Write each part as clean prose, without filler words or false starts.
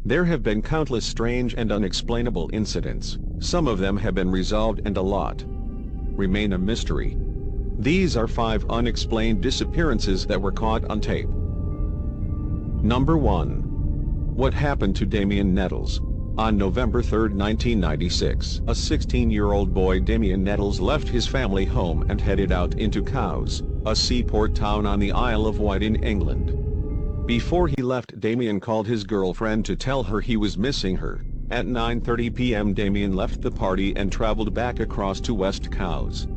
There have been countless strange and unexplainable incidents. Some of them have been resolved and a lot remain a mystery. These are 5 unexplained disappearances that were caught on tape. Number 1. What happened to Damien Nettles? On November 3, 1996, a 16-year-old boy, Damien Nettles, left his family home and headed out into Cowes, a seaport town on the Isle of Wight in England. Before he left, Damien called his girlfriend to tell her he was missing her. At 9:30 p.m. Damien left the party and traveled back across to West Cowes.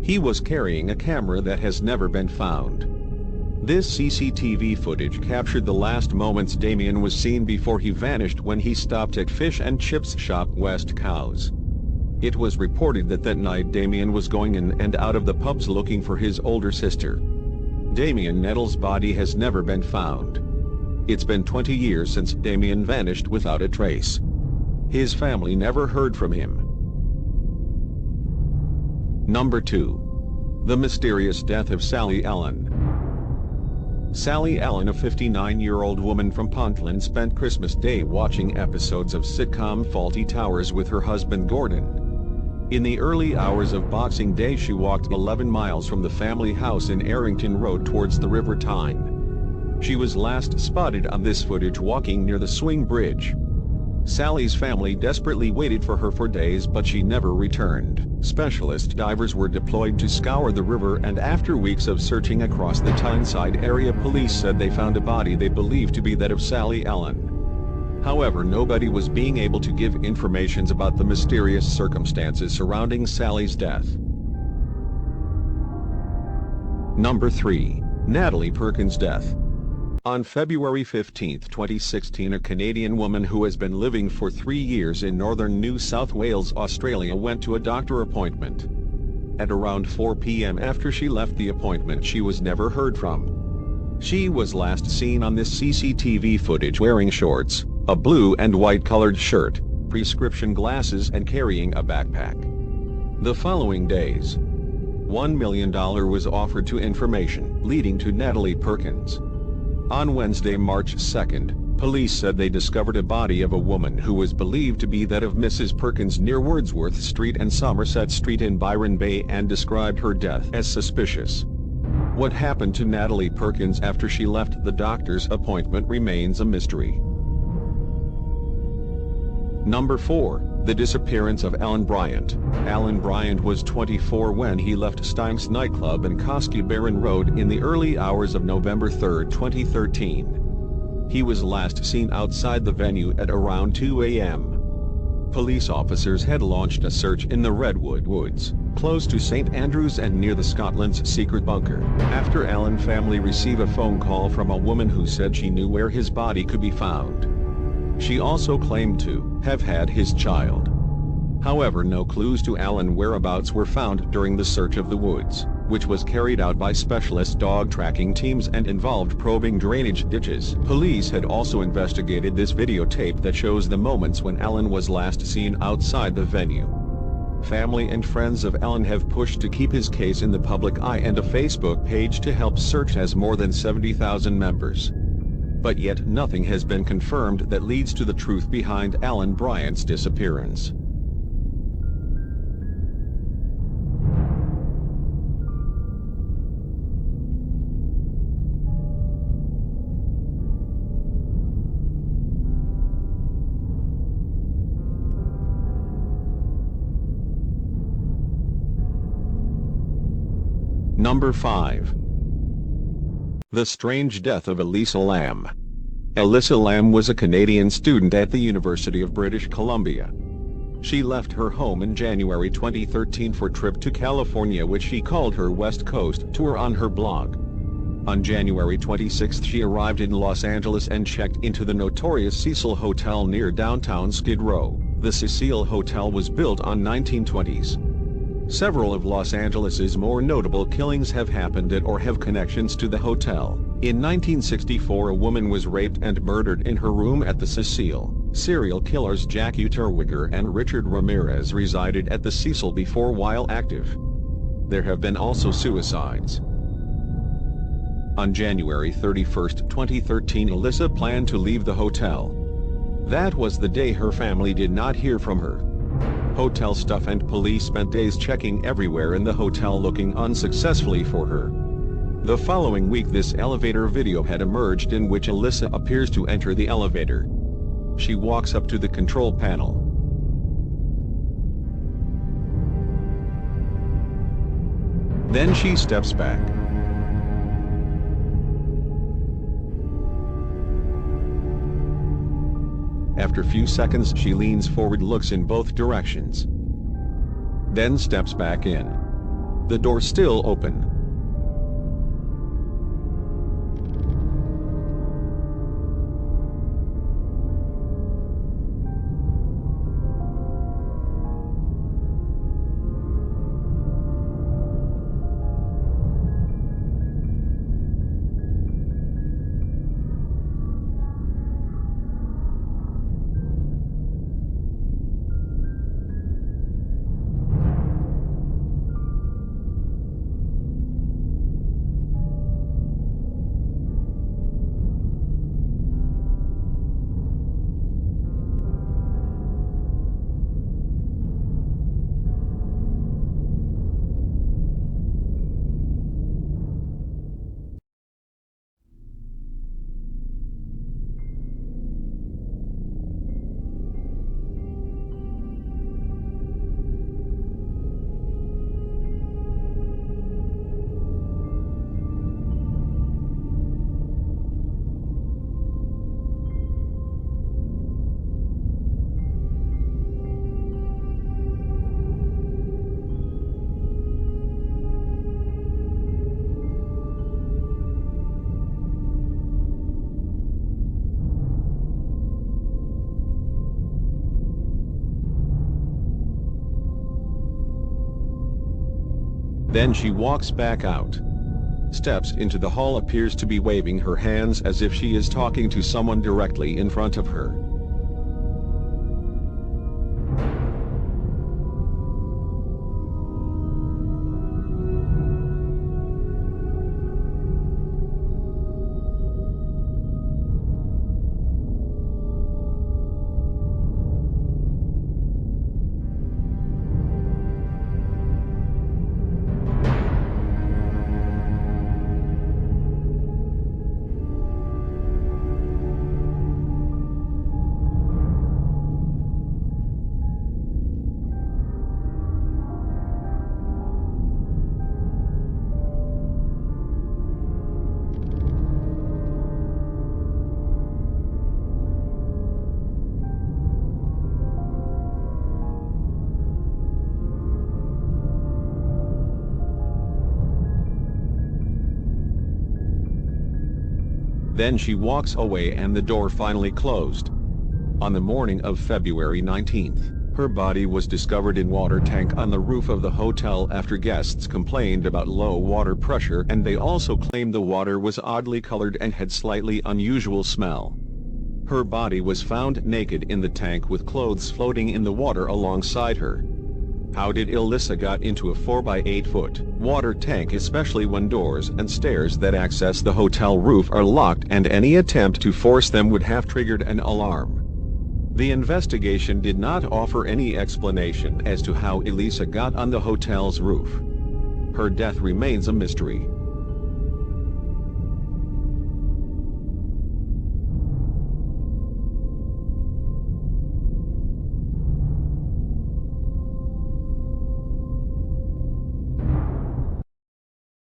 He was carrying a camera that has never been found. This CCTV footage captured the last moments Damien was seen before he vanished when he stopped at Fish and Chips shop West Cowes. It was reported that night Damien was going in and out of the pubs looking for his older sister. Damien Nettles' body has never been found. It's been 20 years since Damien vanished without a trace. His family never heard from him. Number 2. The mysterious death of Sally Allen. Sally Allen, a 59-year-old woman from Puntland, spent Christmas Day watching episodes of sitcom Fawlty Towers with her husband Gordon. In the early hours of Boxing Day, she walked 11 miles from the family house in Errington Road towards the River Tyne. She was last spotted on this footage walking near the swing bridge. Sally's family desperately waited for her for days, but she never returned. Specialist divers were deployed to scour the river, and after weeks of searching across the Tyneside area, police said they found a body they believed to be that of Sally Allen. However, nobody was being able to give information about the mysterious circumstances surrounding Sally's death. Number 3. Natalie Perkins' death. On February 15, 2016, a Canadian woman who has been living for 3 years in northern New South Wales, Australia, went to a doctor appointment. At around 4 p.m. after she left the appointment, she was never heard from. She was last seen on this CCTV footage wearing shorts, a blue and white colored shirt, prescription glasses, and carrying a backpack. The following days, $1 million was offered to information leading to Natalie Perkins. On Wednesday, March 2nd, police said they discovered a body of a woman who was believed to be that of Mrs. Perkins near Wordsworth Street and Somerset Street in Byron Bay, and described her death as suspicious. What happened to Natalie Perkins after she left the doctor's appointment remains a mystery. Number 4. The disappearance of Alan Bryant. Alan Bryant was 24 when he left Stein's nightclub in Koski Baron Road in the early hours of November 3, 2013. He was last seen outside the venue at around 2 a.m. Police officers had launched a search in the Redwood Woods, close to St. Andrews and near the Scotland's secret bunker, after Alan family received a phone call from a woman who said she knew where his body could be found. She also claimed to have had his child. However, no clues to Alan's whereabouts were found during the search of the woods, which was carried out by specialist dog tracking teams and involved probing drainage ditches. Police had also investigated this videotape that shows the moments when Alan was last seen outside the venue. Family and friends of Alan have pushed to keep his case in the public eye, and a Facebook page to help search has more than 70,000 members. But yet nothing has been confirmed that leads to the truth behind Alan Bryant's disappearance. Number 5. The strange death of Elisa Lam. Elisa Lam was a Canadian student at the University of British Columbia. She left her home in January 2013 for a trip to California, which she called her West Coast tour on her blog. On January 26, she arrived in Los Angeles and checked into the notorious Cecil Hotel near downtown Skid Row. The Cecil Hotel was built on 1920s. Several of Los Angeles's more notable killings have happened at or have connections to the hotel. In 1964, a woman was raped and murdered in her room at the Cecil. Serial killers Jackie Terwilliger and Richard Ramirez resided at the Cecil before while active. There have been also suicides. On January 31, 2013, Elisa planned to leave the hotel. That was the day her family did not hear from her. Hotel staff and police spent days checking everywhere in the hotel looking unsuccessfully for her. The following week, this elevator video had emerged in which Elisa appears to enter the elevator. She walks up to the control panel. Then she steps back. After a few seconds, she leans forward, looks in both directions, then steps back in. The door still open. Then she walks back out, steps into the hall, appears to be waving her hands as if she is talking to someone directly in front of her. Then she walks away and the door finally closed. On the morning of February 19th, her body was discovered in water tank on the roof of the hotel after guests complained about low water pressure, and they also claimed the water was oddly colored and had slightly unusual smell. Her body was found naked in the tank with clothes floating in the water alongside her. How did Elisa got into a 4-by-8-foot water tank, especially when doors and stairs that access the hotel roof are locked and any attempt to force them would have triggered an alarm? The investigation did not offer any explanation as to how Elisa got on the hotel's roof. Her death remains a mystery.